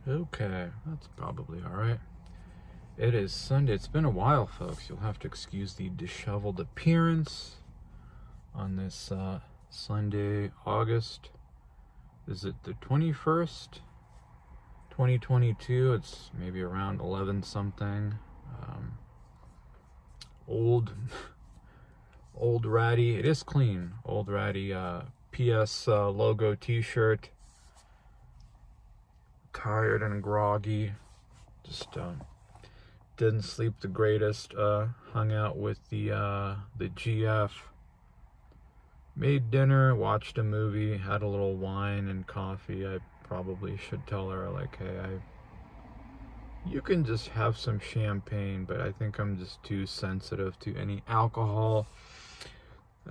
Okay, that's probably all right. It is Sunday. It's been a while, folks. You'll have to excuse the disheveled appearance on this Sunday, August. Is it the 21st, 2022? It's maybe around 11 something. Old, old ratty. It is clean. Old ratty PS logo t-shirt. Tired and groggy. Just didn't sleep the greatest. Hung out with the GF. Made dinner, watched a movie, had a little wine and coffee. I probably should tell her, like, hey, you can just have some champagne, but I think I'm just too sensitive to any alcohol.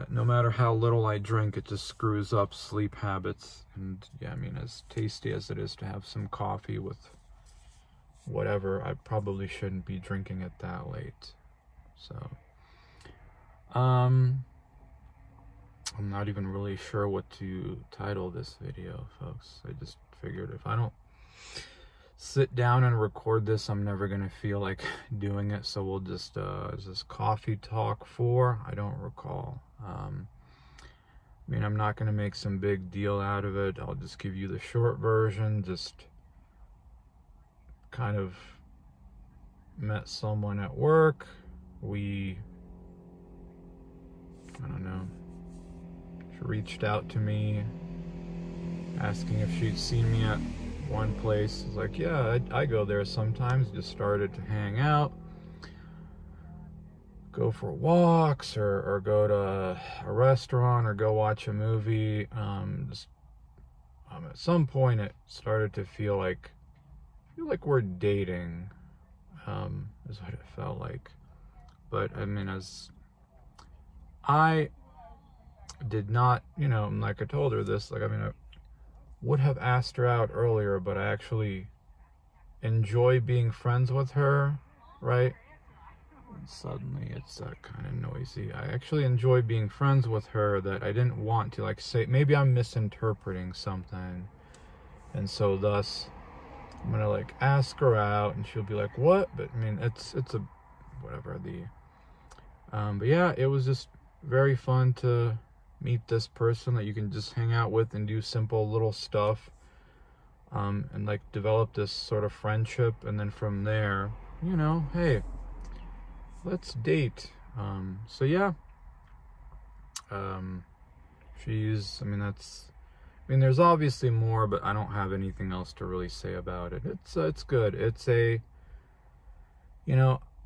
No matter how little I drink, it just screws up sleep habits. And yeah, I mean, as tasty as it is to have some coffee with whatever, I probably shouldn't be drinking it that late. So, I'm not even really sure what to title this video, folks. I just figured if I don't sit down and record this, I'm never gonna feel like doing it. So we'll just is this coffee talk 4? I don't recall. I mean, I'm not gonna make some big deal out of it. I'll just give you the short version. Just kind of met someone at work. I don't know, she reached out to me asking if she'd seen me at one place. I was like, yeah, I go there sometimes. Just started to hang out, go for walks, or go to a restaurant, or go watch a movie. At some point it started to feel like we're dating, is what it felt like. But I mean, as I did not, like I told her this, like, I mean, I would have asked her out earlier, but I actually enjoy being friends with her, right? And suddenly it's kind of noisy. I actually enjoy being friends with her, that I didn't want to, like, say, maybe I'm misinterpreting something. And so thus, I'm gonna, like, ask her out, and she'll be like, what? But I mean, it's a, whatever, but yeah, it was just very fun to meet this person that you can just hang out with and do simple little stuff, and like develop this sort of friendship. And then from there, hey, let's date. So yeah, there's obviously more, but I don't have anything else to really say about it. It's good. It's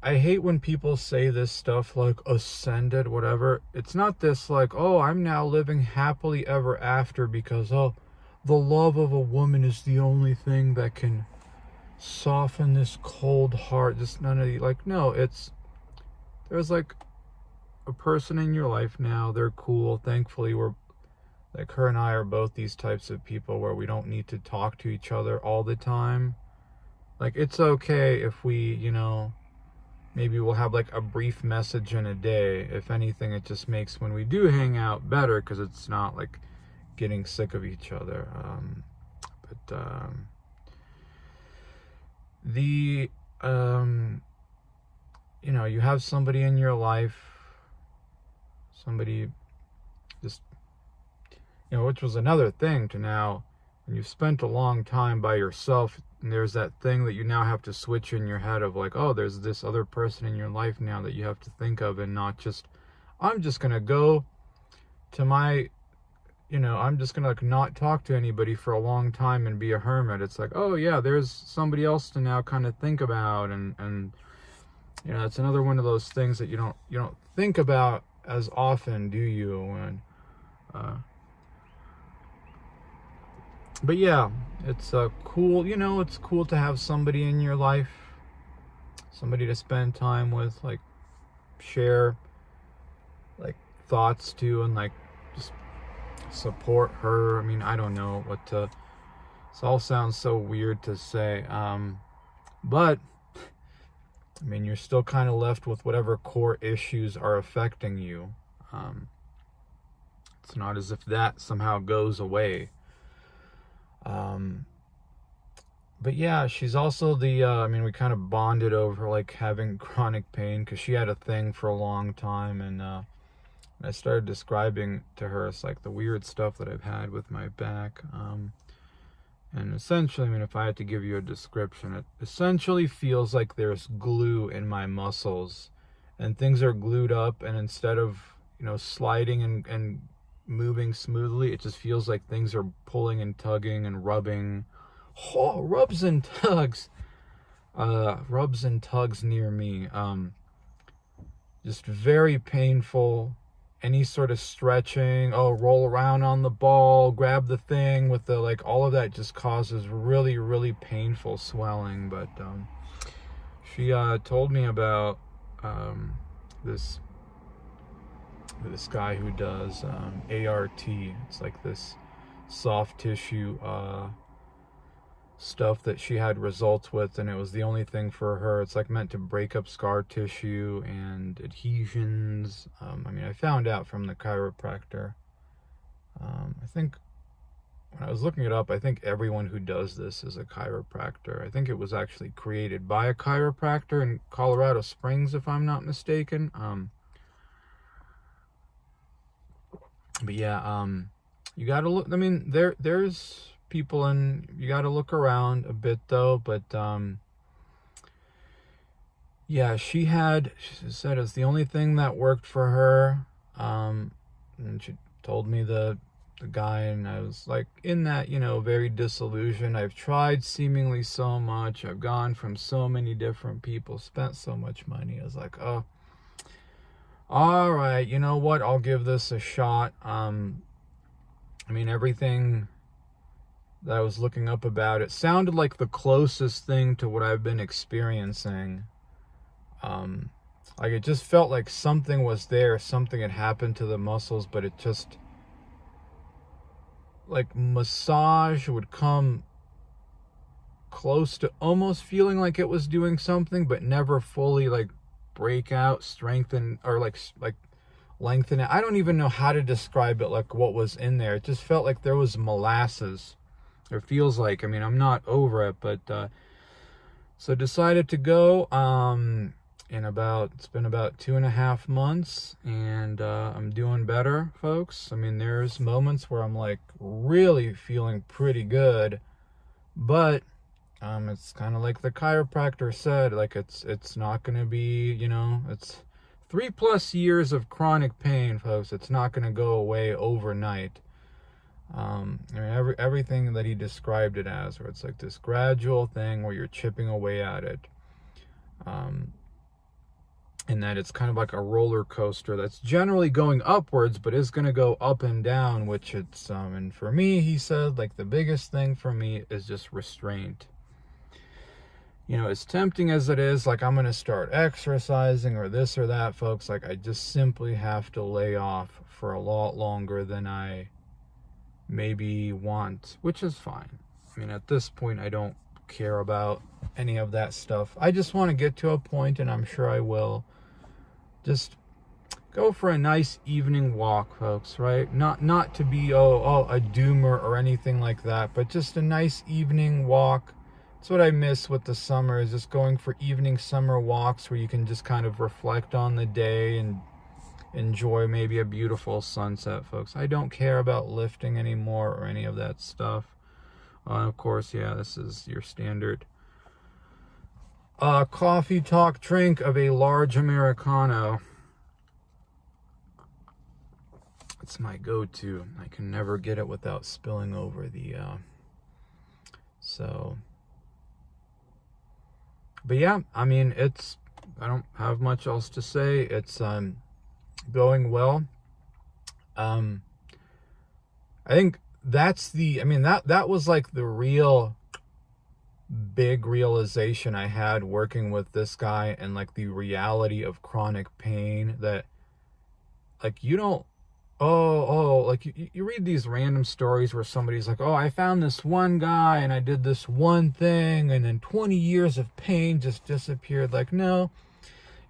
I hate when people say this stuff like ascended, whatever. It's not this like, oh, I'm now living happily ever after because, oh, the love of a woman is the only thing that can soften this cold heart. Just none of the, like, no, there's like a person in your life now. They're cool. Thankfully, we're like, her and I are both these types of people where we don't need to talk to each other all the time. Like, it's okay if we, maybe we'll have like a brief message in a day. If anything, it just makes when we do hang out better, because it's not like getting sick of each other. You have somebody in your life, somebody just, which was another thing to now, when you've spent a long time by yourself, and there's that thing that you now have to switch in your head of like, oh, there's this other person in your life now that you have to think of, and not just, I'm just gonna go to my, I'm just gonna like not talk to anybody for a long time and be a hermit. It's like, oh yeah, there's somebody else to now kind of think about, and it's another one of those things that you don't think about as often, do you? And but yeah, it's cool. It's cool to have somebody in your life, somebody to spend time with, like share like thoughts to, and like just support her. I mean, I don't know what to. This all sounds so weird to say, but I mean, you're still kind of left with whatever core issues are affecting you. It's not as if that somehow goes away. but yeah, she's also the, I mean, we kind of bonded over like having chronic pain because she had a thing for a long time. And I started describing to her, it's like the weird stuff that I've had with my back. And essentially, I mean, if I had to give you a description, it essentially feels like there's glue in my muscles and things are glued up. And instead of, sliding and moving smoothly, it just feels like things are pulling and tugging and rubbing. Oh, rubs and tugs near me. Just very painful. Any sort of stretching, roll around on the ball, grab the thing with the, like, all of that just causes really, really painful swelling. But she told me about this guy who does ART. It's like this soft tissue stuff that she had results with, and it was the only thing for her. It's like meant to break up scar tissue and adhesions. I mean, I found out from the chiropractor. I think when I was looking it up, I think everyone who does this is a chiropractor. I think it was actually created by a chiropractor in Colorado Springs, if I'm not mistaken. But yeah, you gotta look. I mean, there's people, and you got to look around a bit though. But yeah, she said it's the only thing that worked for her. And she told me the guy, and I was like in that, very disillusioned. I've tried seemingly so much. I've gone from so many different people, spent so much money. I was like, oh, all right, you know what? I'll give this a shot. I mean, everything that I was looking up about it sounded like the closest thing to what I've been experiencing. Like it just felt like something was there, something had happened to the muscles, but it just, like, massage would come close to almost feeling like it was doing something, but never fully like break out, strengthen, or like lengthen it. I don't even know how to describe it, like what was in there. It just felt like there was molasses. It feels like, I mean, I'm not over it, but so decided to go it's been about 2.5 months, and I'm doing better, folks. I mean, there's moments where I'm like really feeling pretty good, but it's kind of like the chiropractor said, like it's not going to be, it's 3+ years of chronic pain, folks. It's not going to go away overnight. I mean, everything that he described it as, where it's like this gradual thing where you're chipping away at it, and that it's kind of like a roller coaster that's generally going upwards, but is going to go up and down, which it's, and for me, he said, like, the biggest thing for me is just restraint. As tempting as it is, like, I'm going to start exercising or this or that, folks, like, I just simply have to lay off for a lot longer than I maybe want, which is fine. I mean, at this point, I don't care about any of that stuff. I just want to get to a point, and I'm sure I will, just go for a nice evening walk, folks, right? Not to be a doomer or anything like that, but just a nice evening walk. That's what I miss with the summer, is just going for evening summer walks where you can just kind of reflect on the day and enjoy maybe a beautiful sunset, folks. I don't care about lifting anymore or any of that stuff. Of course, yeah, this is your standard coffee talk drink of a large Americano. It's my go-to. I can never get it without spilling over the but yeah, I mean, I don't have much else to say. It's going well. I think that was like the real big realization I had working with this guy, and like the reality of chronic pain, that like you don't like you read these random stories where somebody's like, I found this one guy and I did this one thing and then 20 years of pain just disappeared. Like, no,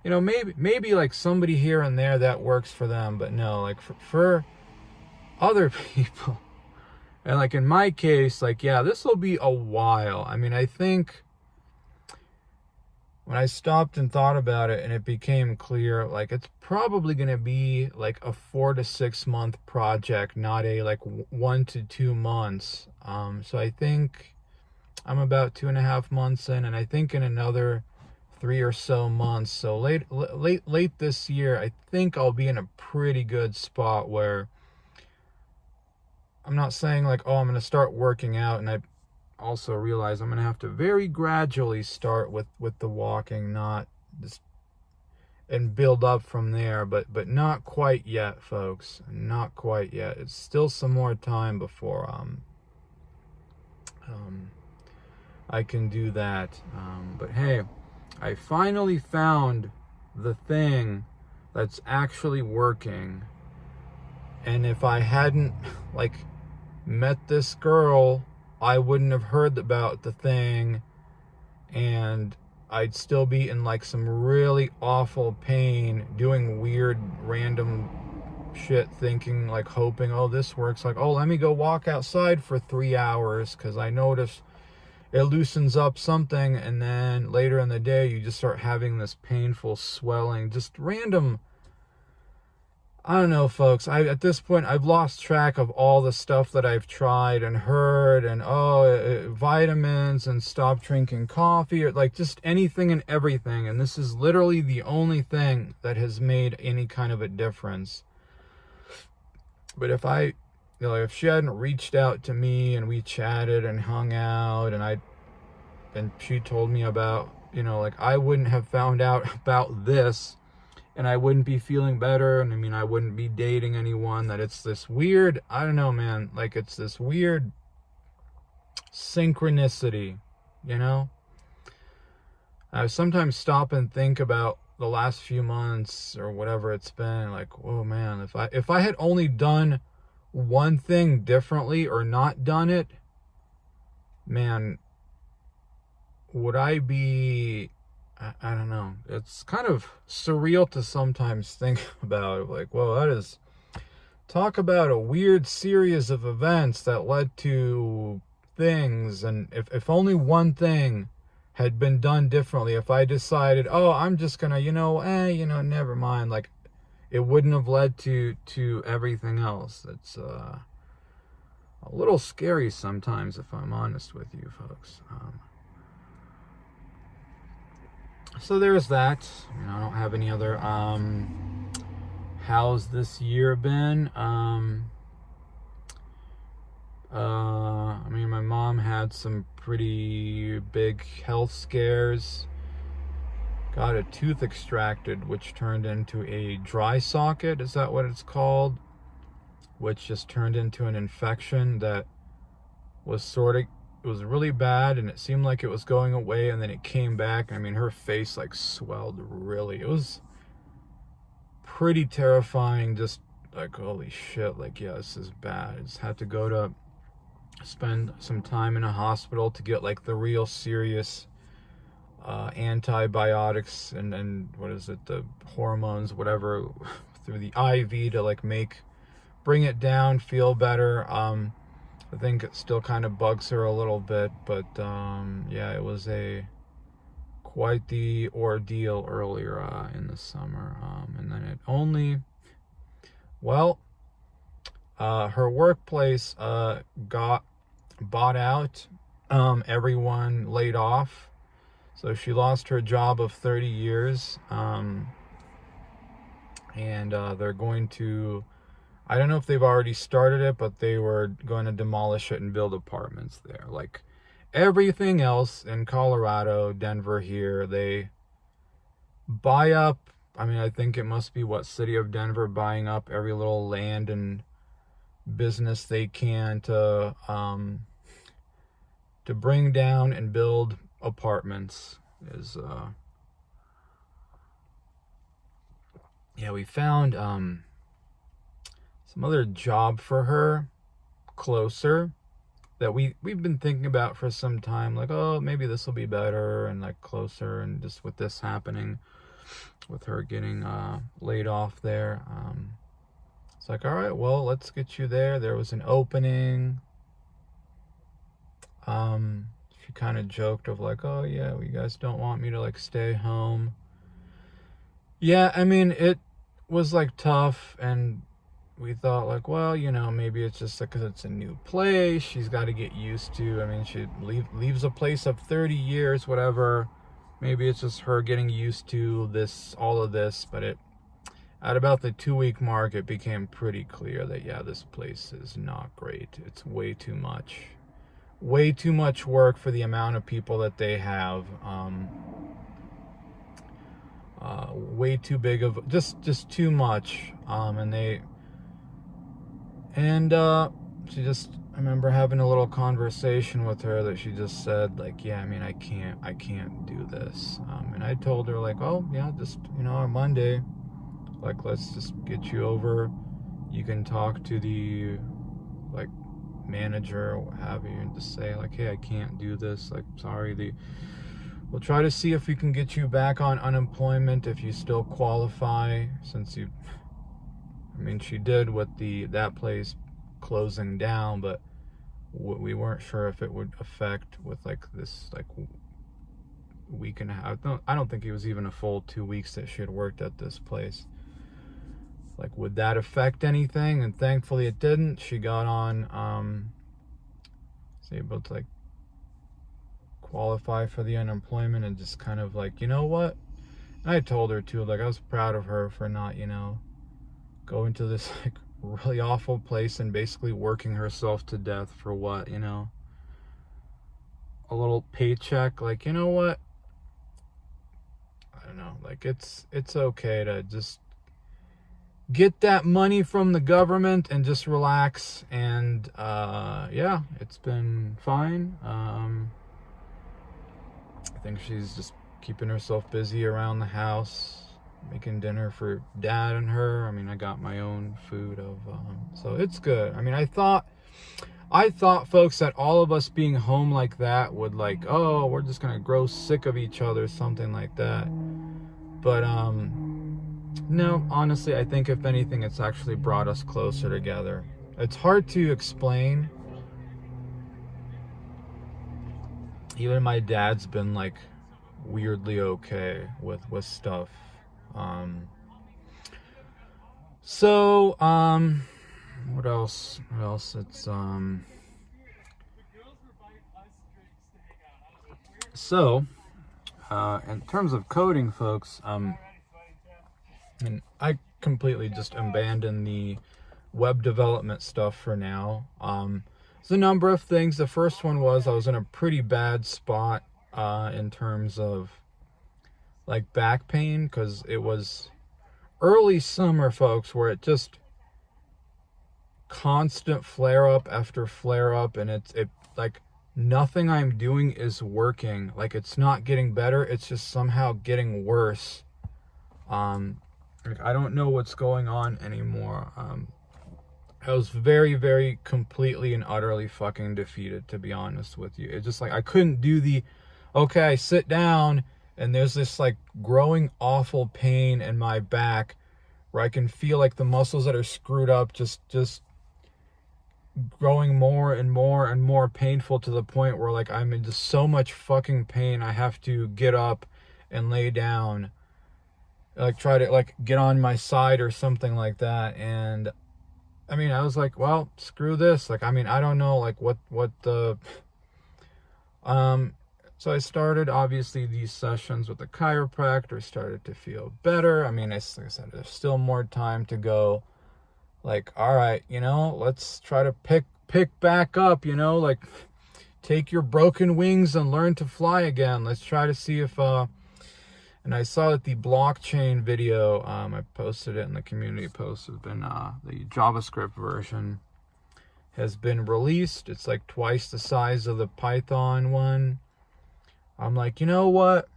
maybe like somebody here and there that works for them, but no, like for other people, And like in my case, like, yeah, this will be a while. I mean, I think when I stopped and thought about it and it became clear, like, it's probably going to be like a 4 to 6 month project, not a like 1 to 2 months. So I think I'm about 2.5 months in, and I think in another 3 or so months, so late this year, I think I'll be in a pretty good spot where I'm not saying like, oh, I'm going to start working out, and I also realize I'm going to have to very gradually start with the walking, not just, and build up from there, but not quite yet, folks. Not quite yet. It's still some more time before I can do that. But hey, I finally found the thing that's actually working. And if I hadn't like met this girl, I wouldn't have heard about the thing, and I'd still be in like some really awful pain, doing weird random shit, thinking like, hoping, oh, this works. Like, oh, let me go walk outside for 3 hours because I noticed it loosens up something, and then later in the day you just start having this painful swelling, just random. I don't know, folks. At this point, I've lost track of all the stuff that I've tried and heard, and vitamins, and stop drinking coffee, or like just anything and everything. And this is literally the only thing that has made any kind of a difference. But if she hadn't reached out to me and we chatted and hung out, and she told me about, like, I wouldn't have found out about this, and I wouldn't be feeling better, and I mean, I wouldn't be dating anyone. That it's this weird, I don't know, man, like, it's this weird synchronicity, I sometimes stop and think about the last few months or whatever it's been, like, oh man, if I had only done one thing differently or not done it, man, would I be, I don't know. It's kind of surreal to sometimes think about, like, well, talk about a weird series of events that led to things, and if only one thing had been done differently, if I decided, oh, I'm just gonna, never mind, like, it wouldn't have led to everything else. It's a little scary sometimes, if I'm honest with you, folks. So there's that. I don't have any other. How's this year been? My mom had some pretty big health scares. Got a tooth extracted, which turned into a dry socket. Is that what it's called? Which just turned into an infection that was it was really bad, and it seemed like it was going away, and then it came back. I mean, her face like swelled really. It was pretty terrifying, just like, holy shit, like, yeah, this is bad. I just had to spend some time in a hospital to get like the real serious antibiotics and what is it, the hormones, whatever, through the IV to like bring it down, feel better. I think it still kind of bugs her a little bit, but yeah, it was quite the ordeal earlier in the summer, and then it only, her workplace got bought out, everyone laid off, so she lost her job of 30 years, and they're going to, I don't know if they've already started it, but they were going to demolish it and build apartments there. Like everything else in Colorado, Denver here, they buy up, I think it must be City of Denver buying up every little land and business they can to bring down and build apartments. We found some other job for her closer that we've been thinking about for some time, like, oh, maybe this will be better, and like closer, and just with this happening with her getting laid off there, it's like, all right, well, let's get you there. There was an opening, She kind of joked of like, oh yeah, well, you guys don't want me to like stay home. Yeah, I mean, it was like tough, and we thought like, well, you know, maybe it's just like 'cause it's a new place, she's got to get used to. I mean, she leaves a place of 30 years, whatever. Maybe it's just her getting used to this, all of this. But at about the 2-week mark, it became pretty clear that yeah, this place is not great. It's way too much work for the amount of people that they have. Way too big of just too much. I remember having a little conversation with her that she just said like, yeah, I mean, I can't do this. And I told her like, oh yeah, just, you know, on Monday, like, let's just get you over. You can talk to the like manager or what have you, and just say like, hey, I can't do this, like, sorry. We'll try to see if we can get you back on unemployment if you still qualify, since you, I mean, she did with that place closing down, but we weren't sure if it would affect with like this like week and a half. I don't think it was even a full 2 weeks that she had worked at this place. Like, would that affect anything? And thankfully it didn't. She got on, was able to like qualify for the unemployment, and just kind of like, you know what? And I told her too, like, I was proud of her for not, you know, going to this like really awful place and basically working herself to death for what, you know, a little paycheck. Like, you know what? I don't know. Like, it's okay to just get that money from the government and just relax. And yeah, it's been fine. I think she's just keeping herself busy around the house, making dinner for Dad and her. I mean, I got my own food so it's good. I mean, I thought, folks, that all of us being home like that would like, oh, we're just gonna grow sick of each other, something like that. But no, honestly, I think if anything, it's actually brought us closer together. It's hard to explain. Even my dad's been like weirdly okay with stuff. What else? It's in terms of coding, folks, and I completely just abandoned the web development stuff for now. There's a number of things. The first one was I was in a pretty bad spot in terms of like back pain, because it was early summer, folks, where it just constant flare up after flare up, and it like nothing I'm doing is working. Like, it's not getting better, it's just somehow getting worse. Like, I don't know what's going on anymore. I was very, very completely and utterly fucking defeated, to be honest with you. It's just like I couldn't do okay, I sit down and there's this like growing awful pain in my back where I can feel like the muscles that are screwed up just growing more and more and more painful, to the point where like I'm in just so much fucking pain I have to get up and lay down, like try to like get on my side or something like that. And I mean, I was like, well, screw this. Like, I mean, I don't know, like what the so I started, obviously, these sessions with the chiropractor, started to feel better. I mean, like I said, there's still more time to go. Like, all right, you know, let's try to pick back up, you know, like take your broken wings and learn to fly again. Let's try to see if, and I saw that the blockchain video, I posted it in the community post, has been, the JavaScript version has been released. It's like twice the size of the Python one. I'm like, you know what?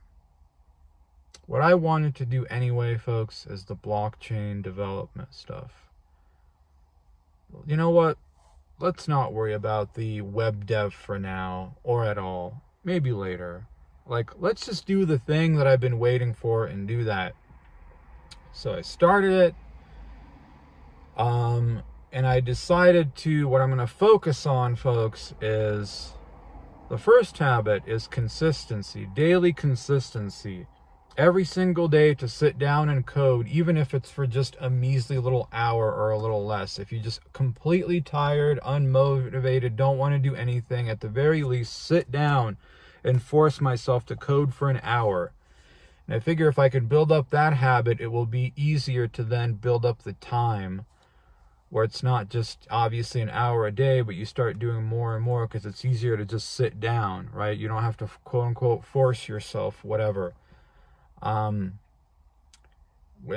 What I wanted to do anyway, folks, is the blockchain development stuff. You know what? Let's not worry about the web dev for now, or at all. Maybe later. Like, let's just do the thing that I've been waiting for and do that. So I started it. And I decided what I'm going to focus on, folks, is The first habit is consistency, daily consistency. Every single day to sit down and code, even if it's for just a measly little hour or a little less. If you're just completely tired, unmotivated, don't want to do anything, at the very least, sit down and force myself to code for an hour. And I figure if I could build up that habit, it will be easier to then build up the time where it's not just obviously an hour a day, but you start doing more and more because it's easier to just sit down, right? You don't have to quote unquote force yourself, whatever. When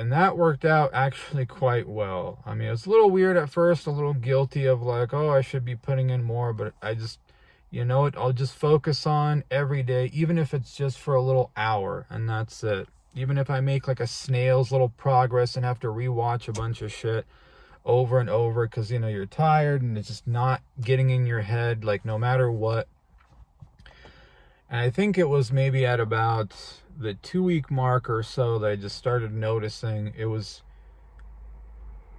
that worked out actually quite well. I mean, it was a little weird at first, a little guilty of like, oh, I should be putting in more, but I just, you know what, I'll just focus on every day, even if it's just for a little hour, and that's it. Even if I make like a snail's little progress and have to rewatch a bunch of shit over and over because, you know, you're tired and it's just not getting in your head, like no matter what. And I think it was maybe at about the 2-week mark or so that I just started noticing it was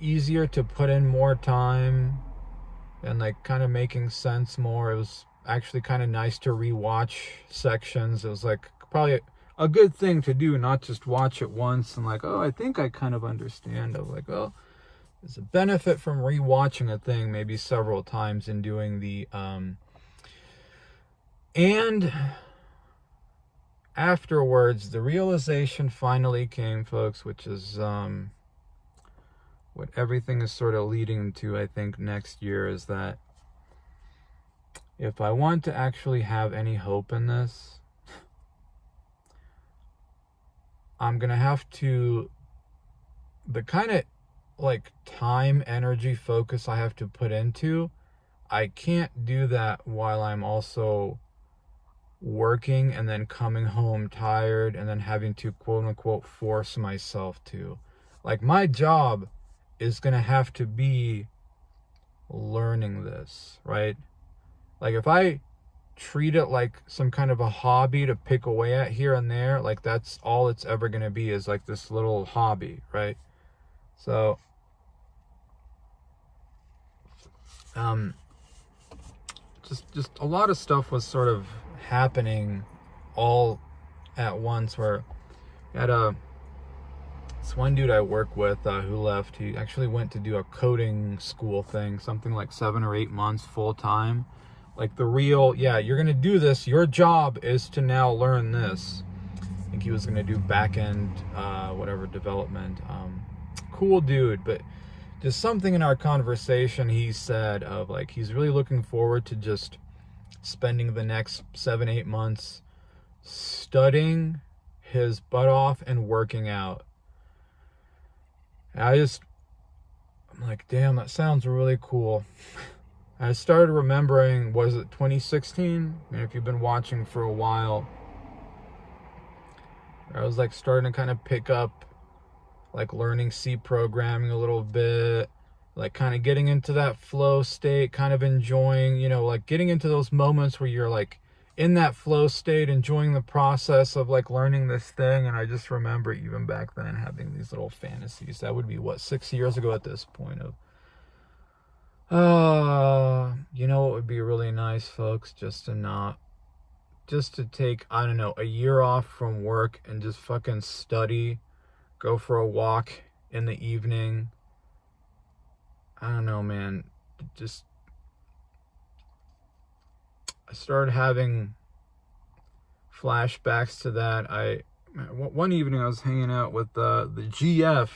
easier to put in more time and like kind of making sense more. It was actually kind of nice to rewatch sections. It was like probably a good thing to do, not just watch it once and like, oh, I think I kind of understand. I was like, oh, there's a benefit from rewatching a thing maybe several times and doing the and afterwards the realization finally came, folks, which is what everything is sort of leading to, I think, next year, is that if I want to actually have any hope in this, I'm gonna have to, the kind of like time, energy, focus I have to put into, I can't do that while I'm also working and then coming home tired and then having to quote unquote force myself to. Like, my job is gonna have to be learning this, right? Like, if I treat it like some kind of a hobby to pick away at here and there, like that's all it's ever gonna be, is like this little hobby, right? So just a lot of stuff was sort of happening all at once, where I had this one dude I work with who left. He actually went to do a coding school thing, something like 7 or 8 months full time. Like the real, yeah, you're gonna do this, your job is to now learn this. I think he was gonna do back-end whatever development. Cool dude, but just something in our conversation he said of like he's really looking forward to just spending the next 7-8 months studying his butt off and working out. And I'm like, damn, that sounds really cool. I started remembering, was it 2016? And if you've been watching for a while, I was like starting to kind of pick up like learning C programming a little bit, like kind of getting into that flow state, kind of enjoying, you know, like getting into those moments where you're like in that flow state, enjoying the process of like learning this thing. And I just remember even back then having these little fantasies. That would be what, 6 years ago at this point, of you know, it would be really nice, folks, just to take, I don't know, a year off from work and just fucking study, go for a walk in the evening. I don't know, man. Just, I started having flashbacks to that. One evening I was hanging out with the GF.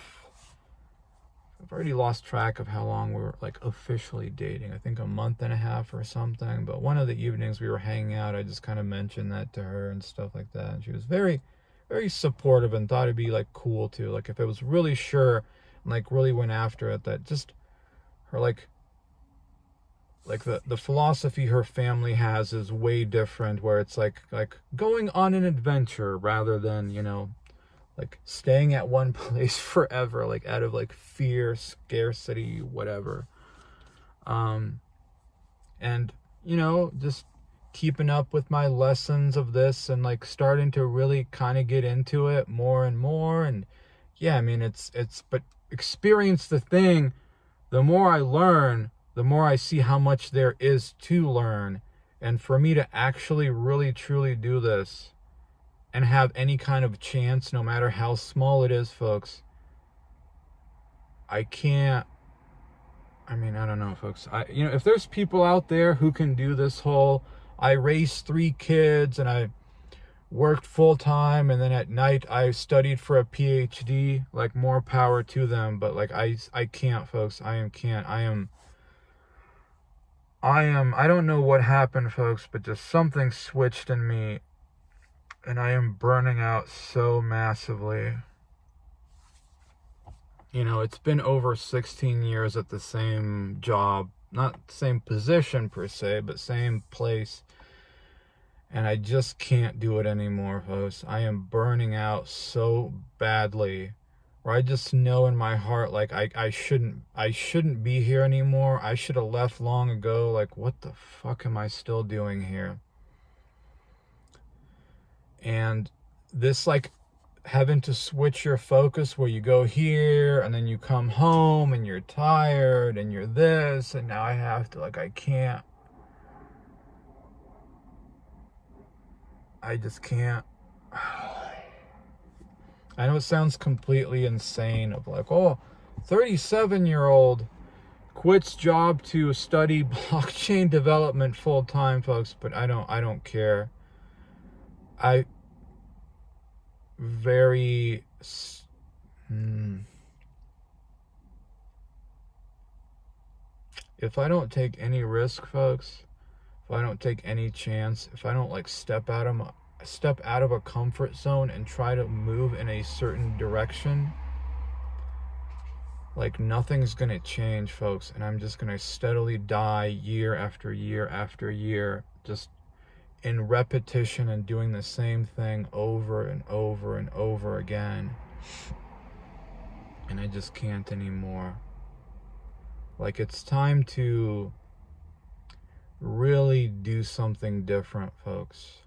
I've already lost track of how long we were like officially dating. I think a month and a half or something. But one of the evenings we were hanging out, I just kind of mentioned that to her and stuff like that. And she was very, very supportive and thought it'd be like cool too. Like if I was really sure and like really went after it, that just her like the philosophy her family has is way different, where it's like going on an adventure rather than, you know, like staying at one place forever, like out of like fear, scarcity, whatever. And, you know, just keeping up with my lessons of this and like starting to really kind of get into it more and more. And yeah, I mean, but experience the thing, the more I learn, the more I see how much there is to learn. And for me to actually really truly do this and have any kind of chance, no matter how small it is, folks, I can't. I mean, I don't know, folks. If there's people out there who can do this whole, I raised 3 kids and I worked full time and then at night I studied for a PhD, like, more power to them. But like, I can't, folks. I don't know what happened, folks, but just something switched in me and I am burning out so massively. It's been over 16 years at the same job, not same position per se, but same place. And I just can't do it anymore, folks. I am burning out so badly. Where I just know in my heart, like, I shouldn't be here anymore. I should have left long ago. Like, what the fuck am I still doing here? And this, like, having to switch your focus where you go here and then you come home and you're tired and you're this, and now I have to, like, I just can't. I know it sounds completely insane of like, 37-year-old quits job to study blockchain development full time, folks, but I don't care. If I don't take any risk, folks, if I don't take any chance, if I don't, like, step out of a comfort zone and try to move in a certain direction, like, nothing's gonna change, folks, and I'm just gonna steadily die year after year after year, just in repetition and doing the same thing over and over and over again. And I just can't anymore. Like, it's time to really do something different, folks.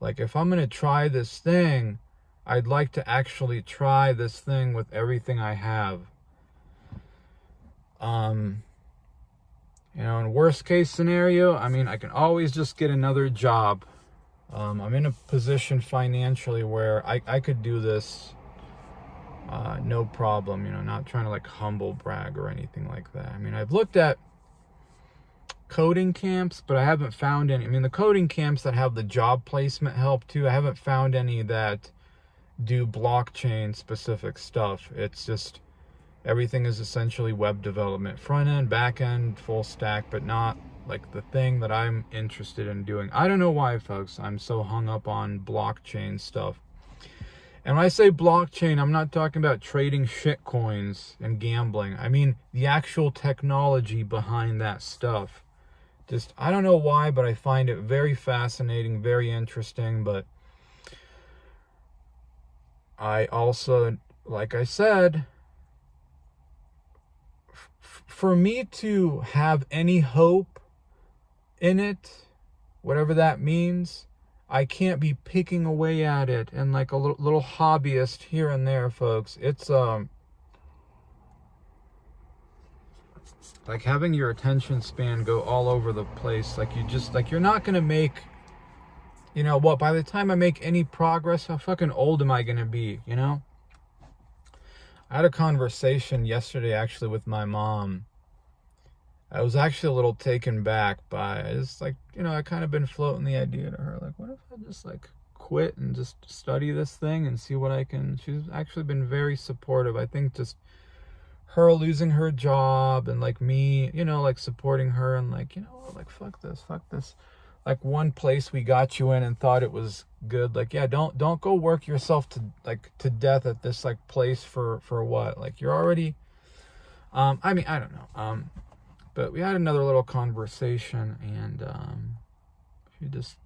Like, if I'm gonna try this thing, I'd like to actually try this thing with everything I have. In worst case scenario, I mean, I can always just get another job. I'm in a position financially where I could do this no problem, not trying to, like, humble brag or anything like that. I mean, I've looked at coding camps, but I haven't found any. I mean, the coding camps that have the job placement help too, I haven't found any that do blockchain specific stuff. It's just everything is essentially web development, front end, back end, full stack, but not like the thing that I'm interested in doing. I don't know why, folks, I'm so hung up on blockchain stuff. And when I say blockchain, I'm not talking about trading shit coins and gambling. I mean the actual technology behind that stuff. Just, I don't know why, but I find it very fascinating, very interesting. But I also, like I said, for me to have any hope in it, whatever that means, I can't be picking away at it and like a little hobbyist here and there, folks. It's like having your attention span go all over the place. Like, you're not gonna make, by the time I make any progress, how fucking old am I gonna be, I had a conversation yesterday actually with my mom. I was actually a little taken back by it. It's like, I kind of been floating the idea to her, like, what if I just like quit and just study this thing and see what I can. She's actually been very supportive. I think just her losing her job and like me, like supporting her and like, like fuck this. Like, one place we got you in and thought it was good. Like, yeah, don't go work yourself to death at this like place for what? Like, you're already, I mean, I don't know. But we had another little conversation and she just,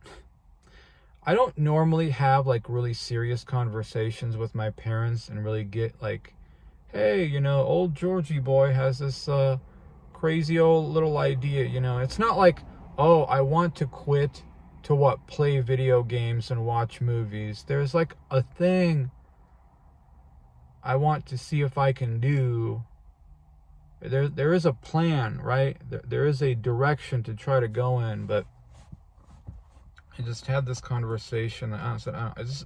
I don't normally have like really serious conversations with my parents and really get like, hey, old Georgie boy has this crazy old little idea, It's not like, oh, I want to quit to play video games and watch movies. There's like a thing I want to see if I can do. there is a plan, right? There is a direction to try to go in, but I just had this conversation. I said,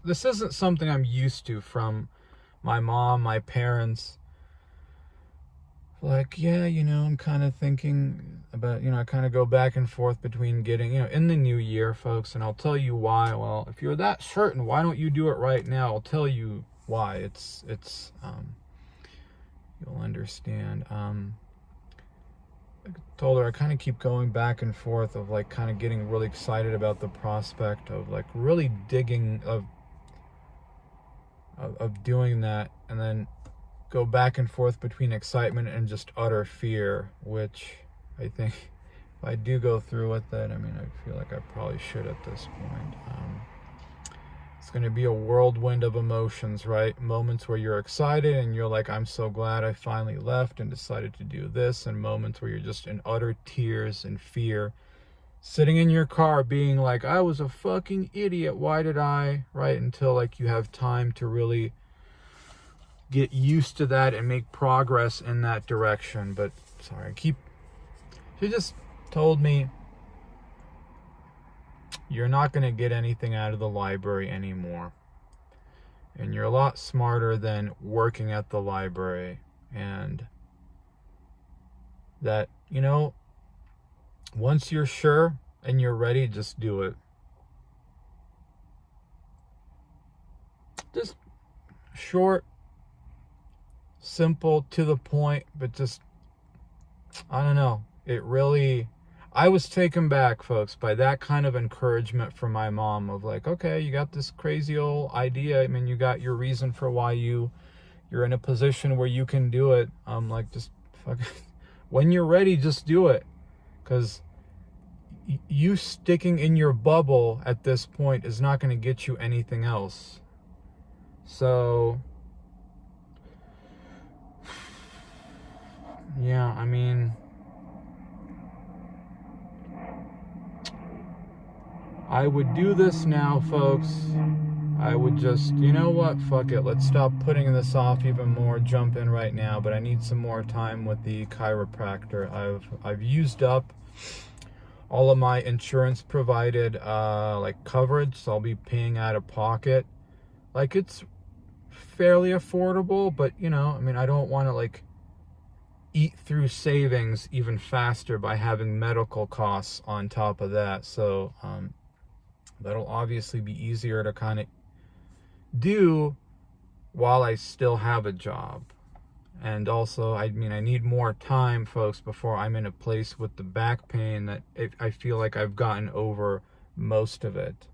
this isn't something I'm used to from my mom, my parents. Like, yeah, I'm kind of thinking about, I kind of go back and forth between getting, in the new year, folks, and I'll tell you why. Well, if you're that certain, why don't you do it right now? I'll tell you why. It's you'll understand. I told her I kind of keep going back and forth of like kind of getting really excited about the prospect of like really digging of doing that, and then go back and forth between excitement and just utter fear, which I think if I do go through with it, I mean, I feel like I probably should at this point. It's going to be a whirlwind of emotions, right? Moments where you're excited and you're like, I'm so glad I finally left and decided to do this, and moments where you're just in utter tears and fear, sitting in your car being like, I was a fucking idiot, why did I, right? Until like you have time to really get used to that and make progress in that direction. But sorry, she just told me, you're not going to get anything out of the library anymore, and you're a lot smarter than working at the library, and that, once you're sure and you're ready, just do it. Just short, simple, to the point, but just, I don't know, I was taken back, folks, by that kind of encouragement from my mom of like, okay, you got this crazy old idea. I mean, you got your reason for why you're in a position where you can do it. I'm like, just fucking, when you're ready, just do it. Because you sticking in your bubble at this point is not going to get you anything else. So, yeah, I mean, I would do this now, folks. I would just, you know what, fuck it. Let's stop putting this off even more. Jump in right now, but I need some more time with the chiropractor. I've used up all of my insurance provided like coverage, so I'll be paying out of pocket. Like, it's fairly affordable, but I mean, I don't want to like eat through savings even faster by having medical costs on top of that. So that'll obviously be easier to kind of do while I still have a job. And also, I mean, I need more time, folks, before I'm in a place with the back pain that I feel like I've gotten over most of it.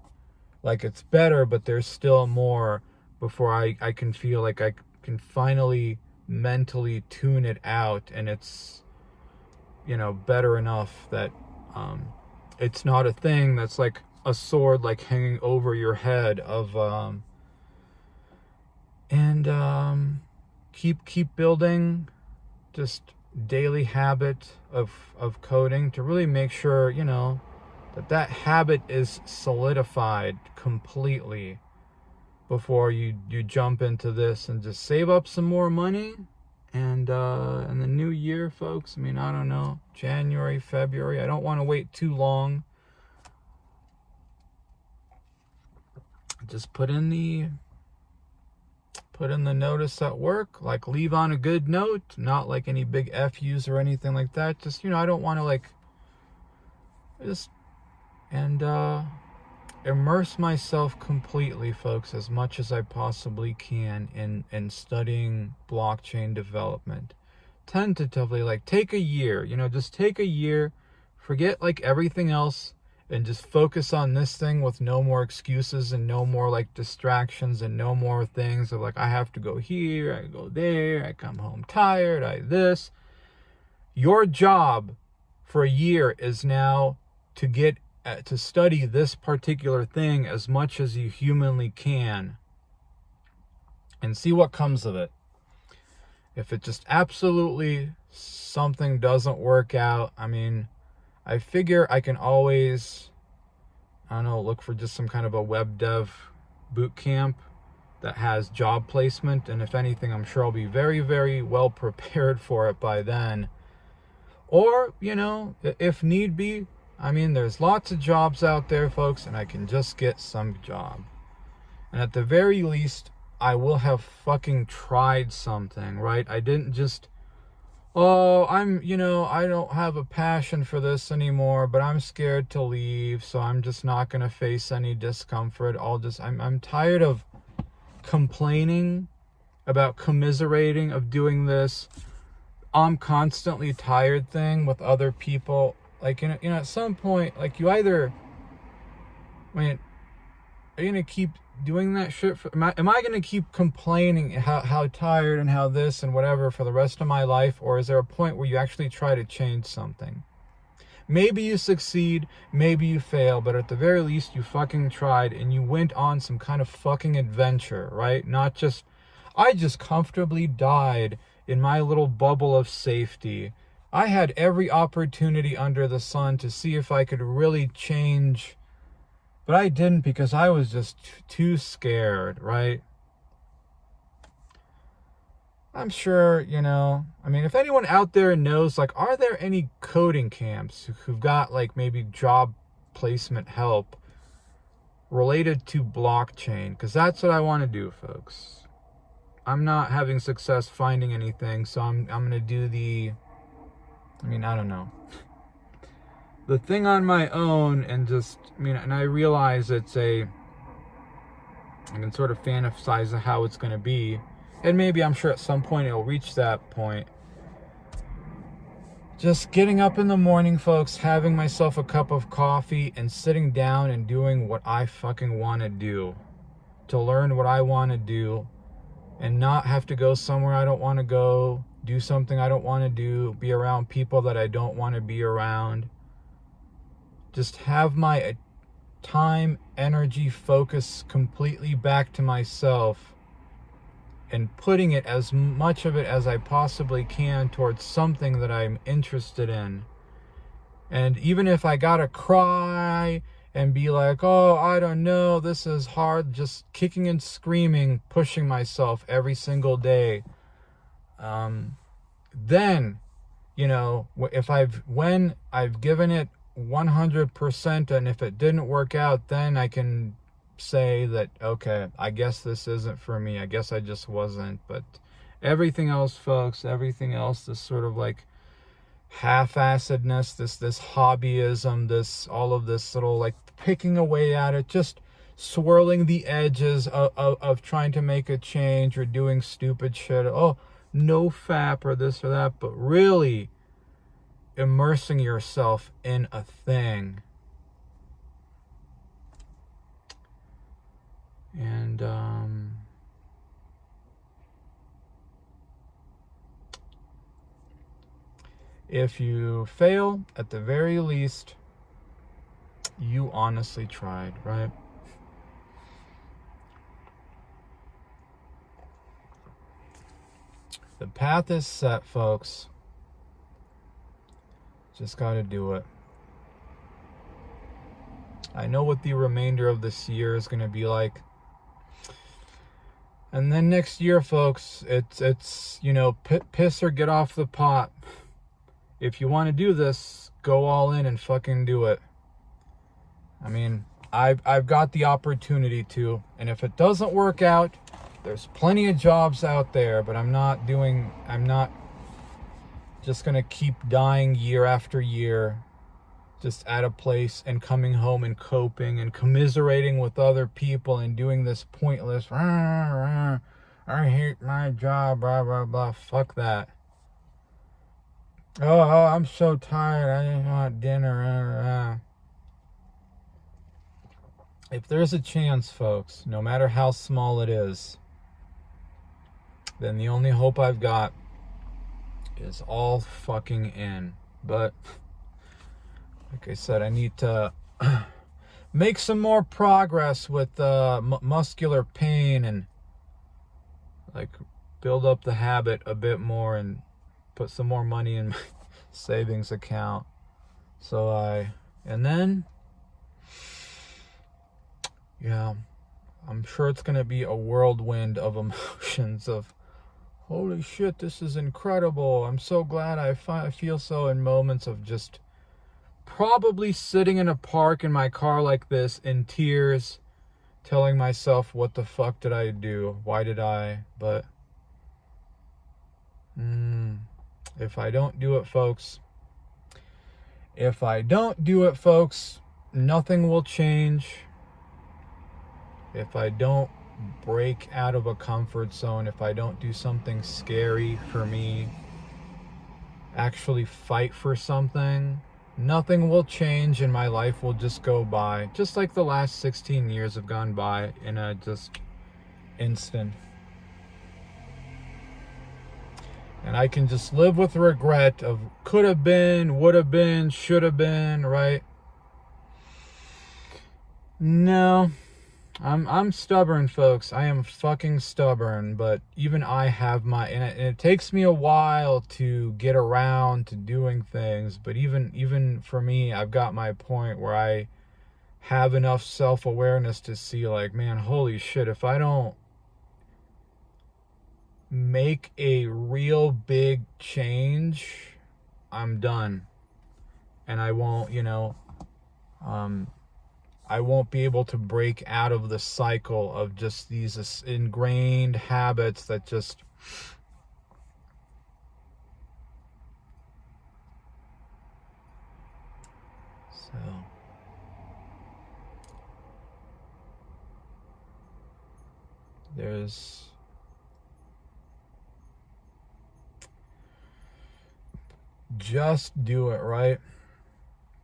Like, it's better, but there's still more before I can feel like I can finally mentally tune it out, and it's, better enough that it's not a thing that's like a sword like hanging over your head of keep building just daily habit of coding to really make sure that habit is solidified completely before you jump into this, and just save up some more money. And in the new year, folks, I mean, I don't know, January, February, I don't want to wait too long. Just put in the notice at work, like leave on a good note, not like any big FUs or anything like that. Just, I don't want to like just, and immerse myself completely, folks, as much as I possibly can in studying blockchain development. Tentatively, like, take a year, just take a year, forget like everything else, and just focus on this thing with no more excuses and no more like distractions and no more things of like, I have to go here, I go there, I come home tired, this. Your job for a year is now to get to study this particular thing as much as you humanly can and see what comes of it. If it just absolutely something doesn't work out, I mean, I figure I can always, look for just some kind of a web dev boot camp that has job placement. And if anything, I'm sure I'll be very, very well prepared for it by then. Or, if need be, I mean, there's lots of jobs out there, folks, and I can just get some job. And at the very least, I will have fucking tried something, right? I didn't just, I don't have a passion for this anymore, but I'm scared to leave, so I'm just not going to face any discomfort. I'm tired of complaining about commiserating, of doing this I'm constantly tired thing with other people. Like, at some point, like, you either, are you going to keep doing that shit? Am I going to keep complaining how tired and how this and whatever for the rest of my life? Or is there a point where you actually try to change something? Maybe you succeed, maybe you fail, but at the very least you fucking tried and you went on some kind of fucking adventure, right? Not just, I just comfortably died in my little bubble of safety. I had every opportunity under the sun to see if I could really change, but I didn't because I was just too scared, right? I'm sure, if anyone out there knows, like, are there any coding camps who've got, like, maybe job placement help related to blockchain? Because that's what I want to do, folks. I'm not having success finding anything, so I'm going to do I don't know. The thing on my own, and and I realize I can sort of fantasize of how it's going to be. And maybe I'm sure at some point it'll reach that point. Just getting up in the morning, folks, having myself a cup of coffee and sitting down and doing what I fucking want to do. To learn what I want to do and not have to go somewhere I don't want to go, do something I don't want to do, be around people that I don't want to be around. Just have my time, energy, focus completely back to myself. And putting it, as much of it as I possibly can, towards something that I'm interested in. And even if I gotta cry and be like, oh, I don't know, this is hard, just kicking and screaming, pushing myself every single day. Then, when I've given it 100%, and if it didn't work out, then I can say that, okay, I guess this isn't for me. I guess I just wasn't. But everything else, folks, this sort of like half-assedness, this hobbyism, all of this little like picking away at it, just swirling the edges of trying to make a change or doing stupid shit. Oh, no fap or this or that, but really immersing yourself in a thing. And if you fail, at the very least, you honestly tried, right? The path is set, folks. Just gotta do it. I know what the remainder of this year is gonna be like. And then next year, folks, it's piss or get off the pot. If you want to do this, go all in and fucking do it. I mean, I've got the opportunity to, and if it doesn't work out, there's plenty of jobs out there, but I'm not just gonna keep dying year after year, just at a place and coming home and coping and commiserating with other people and doing this pointless, I hate my job, blah, blah, blah. Fuck that. Oh, I'm so tired. I just want dinner. If there's a chance, folks, no matter how small it is, then the only hope I've got is all fucking in. But like I said, I need to make some more progress with muscular pain and like build up the habit a bit more and put some more money in my savings account. And then, yeah, I'm sure it's going to be a whirlwind of emotions of holy shit, this is incredible. I'm so glad. I feel so in moments of just probably sitting in a park in my car like this in tears, telling myself, what the fuck did I do? Why did I? But if I don't do it, folks, nothing will change. If I don't break out of a comfort zone, if I don't do something scary for me, actually fight for something, nothing will change and my life will just go by. Just like the last 16 years have gone by in a just instant. And I can just live with regret of could have been, would have been, should have been, right? No. I'm stubborn, folks. I am fucking stubborn, but even I have my, and it takes me a while to get around to doing things, but even for me, I've got my point where I have enough self-awareness to see like, man, holy shit, if I don't make a real big change, I'm done. And I won't, I won't be able to break out of the cycle of just these ingrained habits that just so there's just do it, right?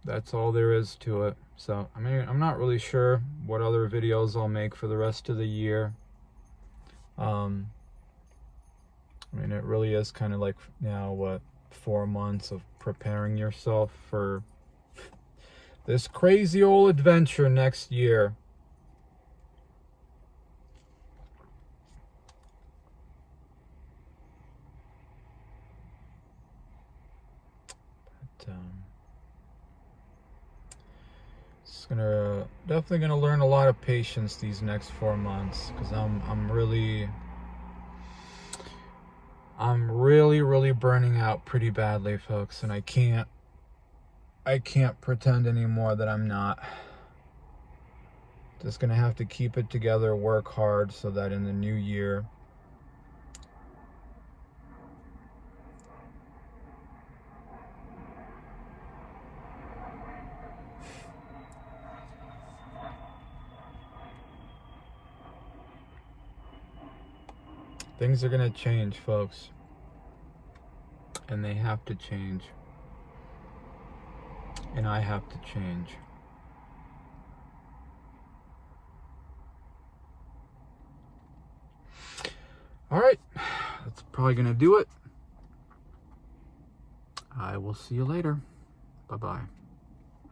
That's all there is to it. So, I mean, I'm not really sure what other videos I'll make for the rest of the year. I mean, it really is kind of like now, 4 months of preparing yourself for this crazy old adventure next year. But, definitely gonna learn a lot of patience these next 4 months, because I'm really burning out pretty badly, folks, and I can't pretend anymore that I'm not. Just gonna have to keep it together, work hard, so that in the new year things are gonna change, folks. And they have to change. And I have to change. Alright, that's probably gonna do it. I will see you later. Bye-bye.